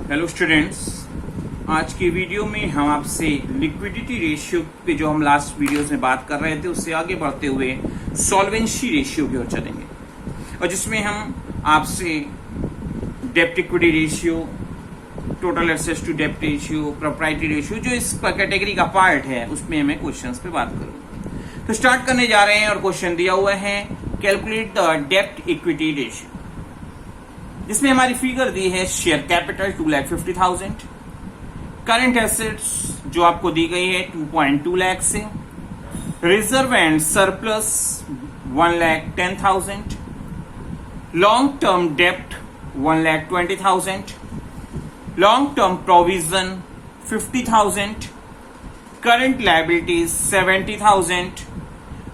Hello students, आज की video में हम आपसे लिक्विडिटी रेशियो पे जो हम लास्ट वीडियोस में बात कर रहे थे उससे आगे बढ़ते हुए सॉल्वेंसी रेशियो की ओर चलेंगे और जिसमें हम आपसे डेप्ट equity ratio, total assets to dept ratio, proprietary ratio जो इस कैटेगरी का पार्ट है उसमें मैं क्वेश्चंस पे बात करूंगा। तो स्टार्ट करने जा रहे हैं और क्वेश्चन दिया हुआ है कैलकुलेट द डेप्ट इक्विटी रेशियो, जिसमें हमारी फिगर दी है शेयर कैपिटल 2,50,000, करंट एसेट्स जो आपको दी गई है 2.2 लाख से, reserve and surplus 1,10,000, long term डेप्ट 1,20,000, long term provision 50,000, current liabilities 70,000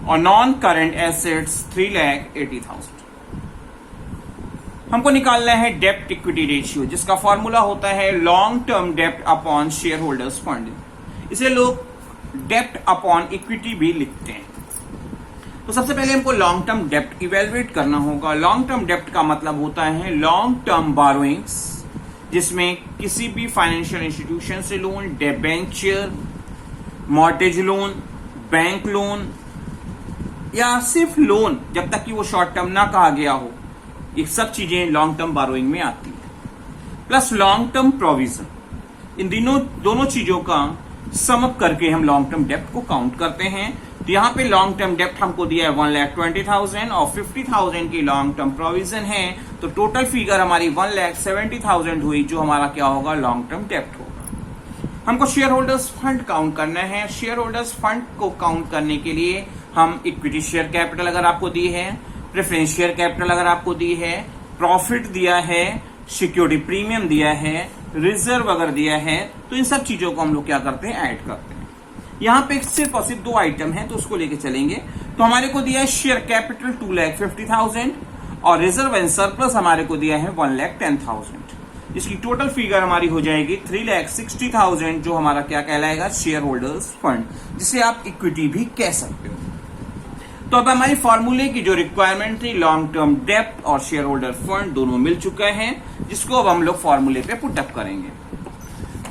और नॉन करंट एसेट्स 3,80,000। हमको निकालना है डेप्ट इक्विटी रेशियो, जिसका फॉर्मूला होता है लॉन्ग टर्म डेप्ट अपॉन शेयर होल्डर्स फंड। इसे लोग डेप्ट अपॉन इक्विटी भी लिखते हैं। तो सबसे पहले हमको लॉन्ग टर्म डेप्ट इवेलुएट करना होगा। लॉन्ग टर्म डेप्ट का मतलब होता है लॉन्ग टर्म बारोइंग्स, जिसमें किसी भी फाइनेंशियल इंस्टीट्यूशन से loan, debenture, mortgage loan, bank loan या सिर्फ लोन, जब तक कि वो शॉर्ट टर्म ना कहा गया हो, ये सब चीजें लॉन्ग टर्म बारोइंग में आती है। प्लस लॉन्ग टर्म प्रोविजन, इन दोनों चीजों का सम अप करके हम लॉन्ग टर्म डेप्ट को काउंट करते हैं। तो यहाँ पे लॉन्ग टर्म डेप्ट हमको दिया है 1,20,000 और 50,000 की लॉन्ग टर्म प्रोविजन है, तो टोटल फिगर हमारी 1,70,000 हुई, जो हमारा क्या होगा, लॉन्ग टर्म डेप्ट होगा। हमको शेयर होल्डर्स फंड काउंट करना है। शेयर होल्डर्स फंड को काउंट करने के लिए हम इक्विटी शेयर कैपिटल अगर आपको दी है, प्रेफरेंस शेयर कैपिटल अगर आपको दी है, प्रॉफिट दिया है, सिक्योरिटी प्रीमियम दिया है, रिजर्व अगर दिया है, तो इन सब चीजों को हम लोग क्या करते हैं, ऐड करते हैं। यहां पे सिर्फ और सिर्फ दो आइटम है, तो उसको लेके चलेंगे। तो हमारे को दिया है शेयर कैपिटल 2,50,000 और रिजर्व एंड सरप्लस हमारे को दिया है 1,10,000, जिसकी टोटल फिगर हमारी हो जाएगी 3,60,000, जो हमारा क्या कहलाएगा, शेयर होल्डर्स फंड, जिसे आप इक्विटी भी कह सकते हो। तो अब हमारी फॉर्मूले की जो रिक्वायरमेंट थी, लॉन्ग टर्म डेप्ट और शेयर होल्डर फंड दोनों मिल चुका है, जिसको अब हम लोग फॉर्मूले पे पुटअप करेंगे।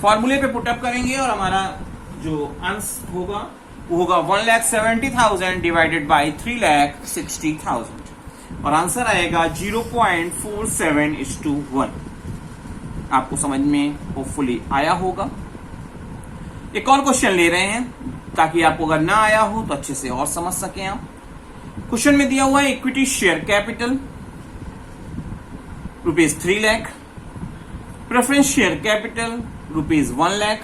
फॉर्मूले पे पुटअप करेंगे और हमारा जो आंसर होगा वो होगा 1,70,000 डिवाइडेड बाई 3,60,000 और आंसर आएगा 0.47:1। आपको समझ में होपफुली आया होगा। एक और क्वेश्चन ले रहे हैं ताकि आपको अगर ना आया हो तो अच्छे से और समझ सकें आप। क्वेश्चन में दिया हुआ है equity share capital ₹3 lakh, preference share capital ₹1 lakh,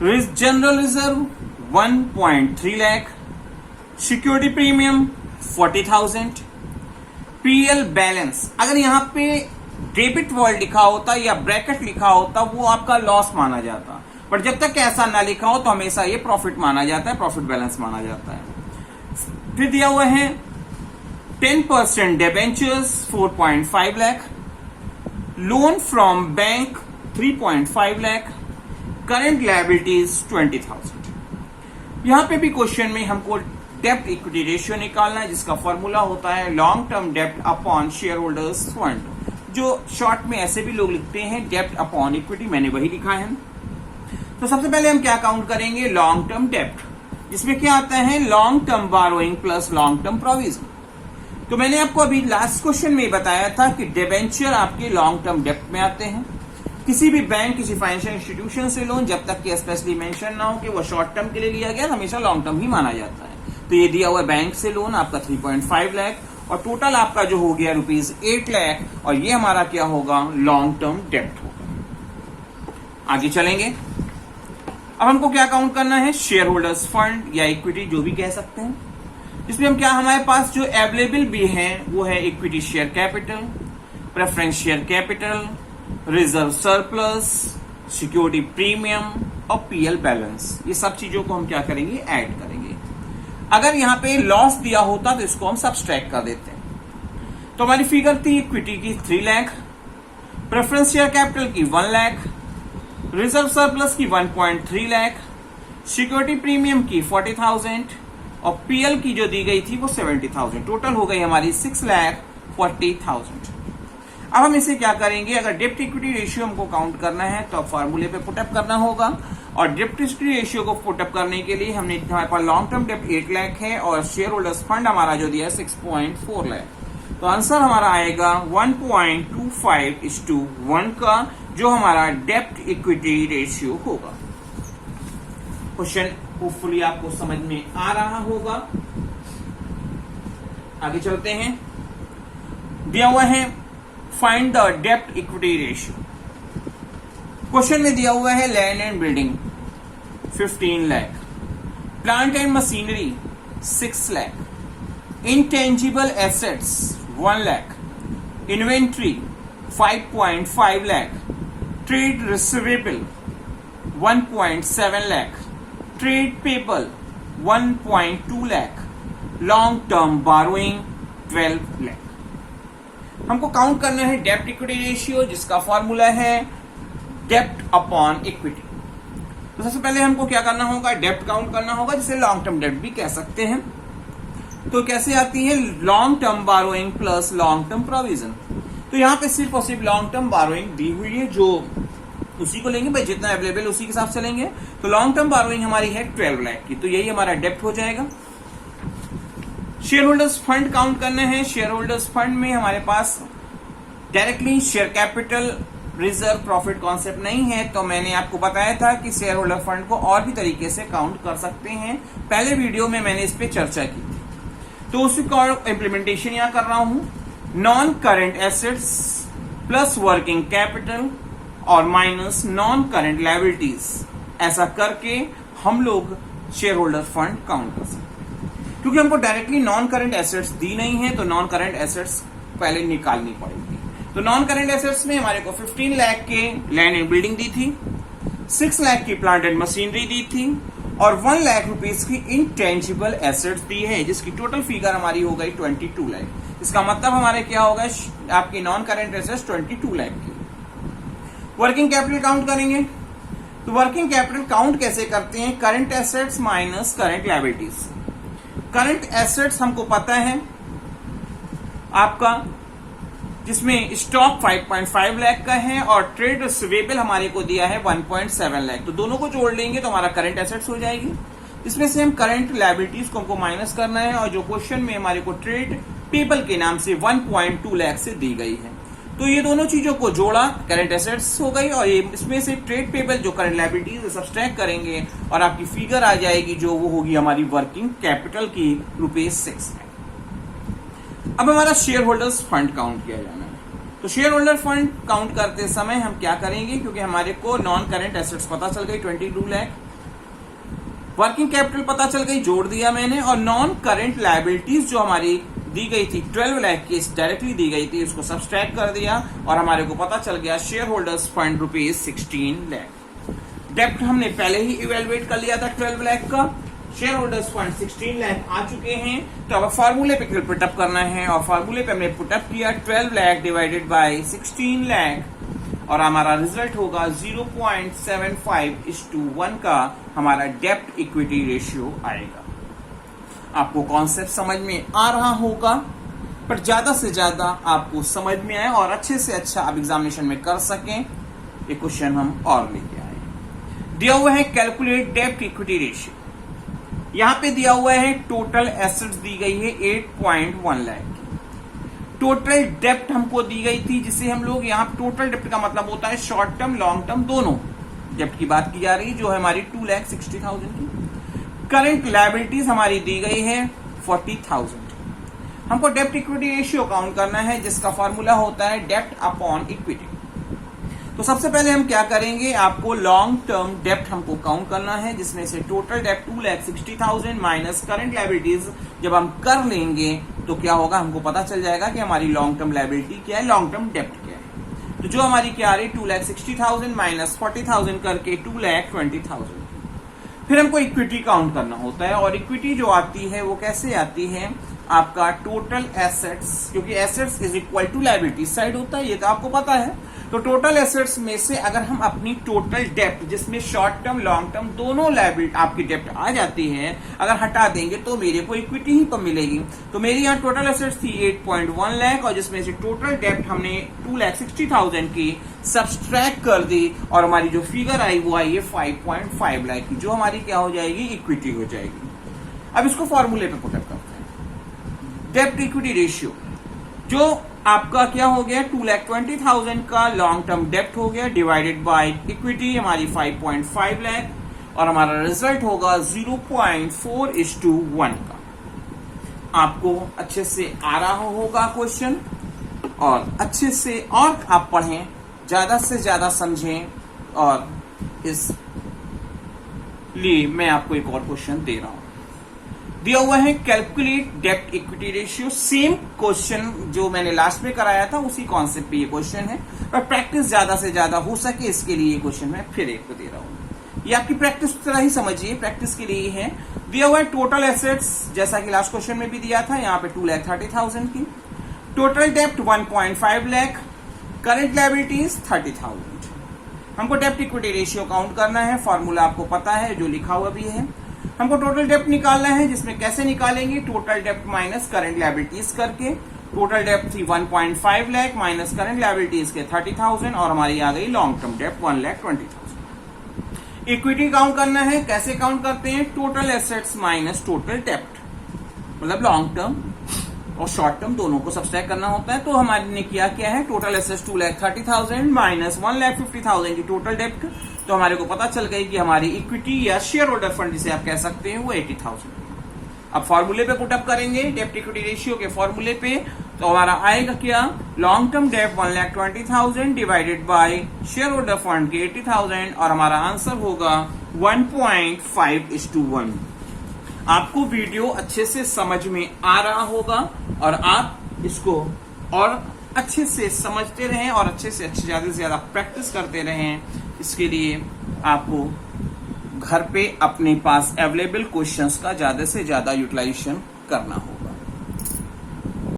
general reserve 1.3 lakh, security premium 40,000, PL balance. अगर यहां पे डेबिट वर्ड लिखा होता या ब्रैकेट लिखा होता वो आपका लॉस माना जाता, पर जब तक ऐसा ना लिखा हो तो हमेशा ये प्रॉफिट माना जाता है, प्रॉफिट बैलेंस माना जाता है। फिर दिया हुआ है 10% debentures 4.5 lakh, loan from bank 3.5 lakh, current liabilities 20,000। यहां पे भी क्वेश्चन में हमको डेप्ट इक्विटी रेशियो निकालना है, जिसका फॉर्मूला होता है लॉन्ग टर्म डेप्ट अपॉन शेयर होल्डर्स फंड, जो शॉर्ट में ऐसे भी लोग लिखते हैं डेप्ट अपॉन इक्विटी, मैंने वही लिखा है। तो सबसे पहले हम क्या काउंट करेंगे, लॉन्ग टर्म डेप्ट, जिसमें क्या आता है, long term burrowing plus long term provision. तो मैंने आपको अभी लास्ट क्वेश्चन में बताया था कि डिबेंचर आपके लॉन्ग टर्म डेप्ट में आते हैं। किसी भी बैंक, किसी फाइनेंशियल इंस्टीट्यूशन से लोन, जब तक कि स्पेशली मेंशन ना हो कि वो शॉर्ट टर्म के लिए लिया गया, हमेशा लॉन्ग टर्म ही माना जाता है। तो ये दिया हुआ बैंक से लोन आपका 3.5 लाख और टोटल आपका जो हो गया ₹8 लाख, और ये हमारा क्या होगा, लॉन्ग टर्म डेप्ट होगा। आगे चलेंगे। अब हमको क्या काउंट करना है, शेयर होल्डर्स फंड या इक्विटी जो भी कह सकते हैं, जिसमें हम क्या, हमारे पास जो अवेलेबल भी है वो है equity share capital, preference share capital, reserve surplus, security premium और पीएल बैलेंस। ये सब चीजों को हम क्या करेंगे, ऐड करेंगे। अगर यहाँ पे लॉस दिया होता तो इसको हम सब्सट्रैक्ट कर देते हैं। तो हमारी फिगर थी इक्विटी की 3 लाख, प्रेफरेंस शेयर कैपिटल की 1 लाख, रिजर्व सरप्लस की 1.3 लाख, सिक्योरिटी प्रीमियम की 40,000 और पीएल की जो दी गई थी वो 70,000। टोटल हो गई हमारी 6,40,000। अब हम इसे क्या करेंगे, अगर डेप्ट इक्विटी रेशियो हमको काउंट करना है तो अब फॉर्मूले पे पुटअप करना होगा। और डेप्ट इक्विटी रेशियो को पुटअप करने के लिए हमारे पास लॉन्ग टर्म डेप्ट 8 लाख है और शेयर होल्डर्स फंड हमारा जो दिया है 6.4 लाख। तो आंसर हमारा आएगा 1.25:1 का, जो हमारा डेप्ट इक्विटी रेशियो होगा। क्वेश्चन होपफुली आपको समझ में आ रहा होगा। आगे चलते हैं। दिया हुआ है फाइंड द डेप्ट इक्विटी रेशियो। क्वेश्चन में दिया हुआ है land and building 15 lakh, plant and machinery 6 lakh, intangible assets 1 lakh, inventory 5.5 lakh, trade receivable 1.7 lakh, trade payable 1.2 lakh, long term borrowing 12 lakh. हमको काउंट करना है डेप्ट इक्विटी रेशियो, जिसका फॉर्मूला है डेप्ट अपॉन इक्विटी। तो सबसे पहले हमको क्या करना होगा, डेप्ट काउंट करना होगा, जिसे लॉन्ग टर्म डेप्ट भी कह सकते हैं। तो कैसे आती है, long term burrowing plus long term provision. तो यहां पे सिर्फ और सिर्फ लॉन्ग टर्म बारोइंग दी हुई है, जो उसी को लेंगे भाई, जितना अवेलेबल उसी के हिसाब से लेंगे। तो लॉन्ग टर्म बारोइंग हमारी है 12 लाख की, तो यही हमारा डेप्ट हो जाएगा। शेयर होल्डर्स फंड काउंट करने हैं। शेयर होल्डर्स फंड में हमारे पास directly share capital reserve profit concept नहीं है, तो मैंने आपको बताया था कि शेयर होल्डर फंड को और भी तरीके से काउंट कर सकते हैं। पहले वीडियो में मैंने इस पे चर्चा की थी, तो उसी का इंप्लीमेंटेशन यहां कर रहा हूं। Non current assets plus working capital और माइनस नॉन करेंट लायबिलिटीज, ऐसा करके हम लोग शेयर होल्डर फंड काउंट कर सकते हैं। क्योंकि हमको डायरेक्टली नॉन करेंट एसेट्स दी नहीं है, तो नॉन करेंट एसेट्स पहले निकालनी पड़ेगी। तो नॉन करेंट एसेट्स में हमारे को 15 लाख के लैंड एंड बिल्डिंग दी थी, 6 लाख की प्लांट एंड मशीनरी दी थी और 1 लाख रुपीज की इंटेंजिबल एसेट्स दी है, जिसकी टोटल फिगर हमारी हो गई 22 लाख। इसका मतलब हमारे क्या होगा, आपकी नॉन करेंट एसेट्स 22 लाख की। वर्किंग कैपिटल काउंट करेंगे, तो वर्किंग कैपिटल काउंट कैसे करते हैं, current assets minus current liabilities. Current assets हमको पता है आपका, जिसमें स्टॉक 5.5 लाख का है और ट्रेड रिसीवेबल हमारे को दिया है 1.7 लाख। तो दोनों को जोड़ लेंगे तो हमारा करंट एसेट्स हो जाएगी। इसमें से हम करंट लायबिलिटीज को हमको माइनस करना है, और जो क्वेश्चन में हमारे को ट्रेड पेबल के नाम से 1.2 लाख से दी गई है। तो ये दोनों चीजों को जोड़ा, करंट एसेट्स हो गई, और ये इसमें से ट्रेड पेबल जो करंट लायबिलिटीज सब्सट्रैक्ट करेंगे और आपकी फिगर आ जाएगी, जो वो होगी हमारी वर्किंग कैपिटल की ₹6 लाख। अब हमारा शेयर होल्डर्स फंड काउंट किया जाना है। तो शेयर होल्डर फंड काउंट करते समय हम क्या करेंगे, क्योंकि हमारे को नॉन करंट एसेट्स पता चल गई 22 लाख, वर्किंग कैपिटल पता चल गई, जोड़ दिया मैंने, और नॉन करंट लायबिलिटीज जो हमारी दी गई थी 12 लाख की, डायरेक्टली दी गई थी, उसको सब्सट्रैक्ट कर दिया और हमारे को पता चल गया शेयर होल्डर्स फंड ₹16 लाख। डेप्ट हमने पहले ही इवेलुएट कर लिया था 12 लाख का, शेयर होल्डर्स फंड 16 लाख आ चुके हैं। तो अब फॉर्मूले पे पुटअप करना है, और फॉर्मूले पे हमने पुटअप किया 12 लाख डिवाइडेड बाय 16 लाख, और हमारा रिजल्ट होगा 0.75:1 का हमारा डेप्ट इक्विटी रेशियो आएगा। आपको कॉन्सेप्ट समझ में आ रहा होगा, पर ज्यादा से ज्यादा आपको समझ में आए और अच्छे से अच्छा आप एग्जामिनेशन में कर सकें, ये क्वेश्चन हम और लेके आए। दिया हुआ है कैलकुलेट डेप्ट इक्विटी रेशियो। यहां पे दिया हुआ है टोटल एसेट्स दी गई है 8.1 लाख की, टोटल डेप्ट हमको दी गई थी, जिसे हम लोग यहाँ टोटल डेप्ट का मतलब होता है शॉर्ट टर्म लॉन्ग टर्म दोनों डेप्ट की बात की जा रही है, जो है हमारी 2,60,000 की। करंट लायबिलिटीज हमारी दी गई है 40,000। हमको डेप्ट इक्विटी रेशियो काउंट करना है, जिसका फॉर्मूला होता है डेप्ट अपॉन इक्विटी। तो सबसे पहले हम क्या करेंगे, आपको लॉन्ग टर्म डेप्ट हमको काउंट करना है, जिसमें से टोटल डेप्ट 2,60,000 माइनस करंट लायबिलिटीज जब हम कर लेंगे तो क्या होगा, हमको पता चल जाएगा कि हमारी लॉन्ग टर्म लायबिलिटी क्या है, लॉन्ग टर्म डेप्ट क्या है। तो जो हमारी क्या आ रही 2,60,000 माइनस 40,000 करके 2,20,000। फिर हमको इक्विटी काउंट करना होता है, और इक्विटी जो आती है वो कैसे आती है, आपका टोटल एसेट्स, क्योंकि assets is equal to liability side होता है, ये तो आपको पता है। तो टोटल एसेट्स में से अगर हम अपनी टोटल डेप्ट, जिसमें शॉर्ट टर्म लॉन्ग टर्म दोनों लायबिलिटी आपकी डेप्ट आ जाती है, अगर हटा देंगे तो मेरे को इक्विटी ही तो मिलेगी। तो मेरी यहाँ टोटल एसेट्स थी 8.1 लाख और जिसमें से टोटल डेप्ट हमने 2,60,000 की सब्सट्रैक्ट कर दी और हमारी जो फिगर आई वो आई है 5.5 लाख की, जो हमारी क्या हो जाएगी, इक्विटी हो जाएगी। अब इसको फॉर्मूले पे पुट अप करते हैं। डेप्ट इक्विटी रेशियो जो आपका क्या हो गया, 2,20,000 का लॉन्ग टर्म डेप्ट हो गया डिवाइडेड बाय इक्विटी हमारी 5.5 लाख और हमारा रिजल्ट होगा 0.4:1 का। आपको अच्छे से आ रहा होगा क्वेश्चन और अच्छे से और आप पढ़ें, ज्यादा से ज्यादा समझें और इस लिए मैं आपको एक और क्वेश्चन दे रहा हूं। दिया हुआ है कैलकुलेट डेप्ट इक्विटी रेशियो। सेम क्वेश्चन जो मैंने लास्ट में कराया था उसी कॉन्सेप्ट पे ये क्वेश्चन है और प्रैक्टिस ज्यादा से ज्यादा हो सके इसके लिए ये क्वेश्चन मैं फिर एक दे रहा हूं। ये आपकी प्रैक्टिस तरह ही समझिए, प्रैक्टिस के लिए है। दिया हुआ है टोटल एसेट्स जैसा कि लास्ट क्वेश्चन में भी दिया था, यहाँ पे 2,30,000 की, टोटल डेप्ट 1.5 लाख, करंट लायबिलिटीज 30,000। हमको डेप्ट इक्विटी रेशियो काउंट करना है, फॉर्मूला आपको पता है जो लिखा हुआ भी है। हमको टोटल डेप्ट निकालना है, जिसमें कैसे निकालेंगे, टोटल डेप्ट माइनस करंट लायबिलिटीज करके। टोटल डेप्ट थी 1.5 लाख माइनस करंट लायबिलिटीज के 30,000 और हमारी आ गई लॉन्ग टर्म डेप्ट 1,20,000। इक्विटी काउंट करना है, कैसे काउंट करते हैं, टोटल एसेट्स माइनस टोटल डेप्ट, मतलब लॉन्ग टर्म और शॉर्ट टर्म दोनों को सब्सट्रैक्ट करना होता है। तो हमारे ने क्या है, टोटल एसेट्स 2,30,000 माइनस 1,50,000 की टोटल डेप्ट, तो हमारे को पता चल गई कि हमारी इक्विटी या शेयर होल्डर फंड जिसे आप कह सकते हैं वो 80,000। अब फॉर्मूले पे पुटअप करेंगे डेप्ट इक्विटी रेशियो के फॉर्मूले पे, तो हमारा आएगा क्या, लॉन्ग टर्म डेप्ट 1,20,000 divided by share holder fund के 80,000 और हमारा आंसर होगा 1.5:1। आपको वीडियो अच्छे से समझ में आ रहा होगा और आप इसको और अच्छे से समझते रहें और अच्छे से ज्यादा से ज्यादा प्रैक्टिस करते रहें। इसके लिए आपको घर पे अपने पास अवेलेबल क्वेश्चंस का ज्यादा से ज्यादा यूटिलाइजेशन करना होगा।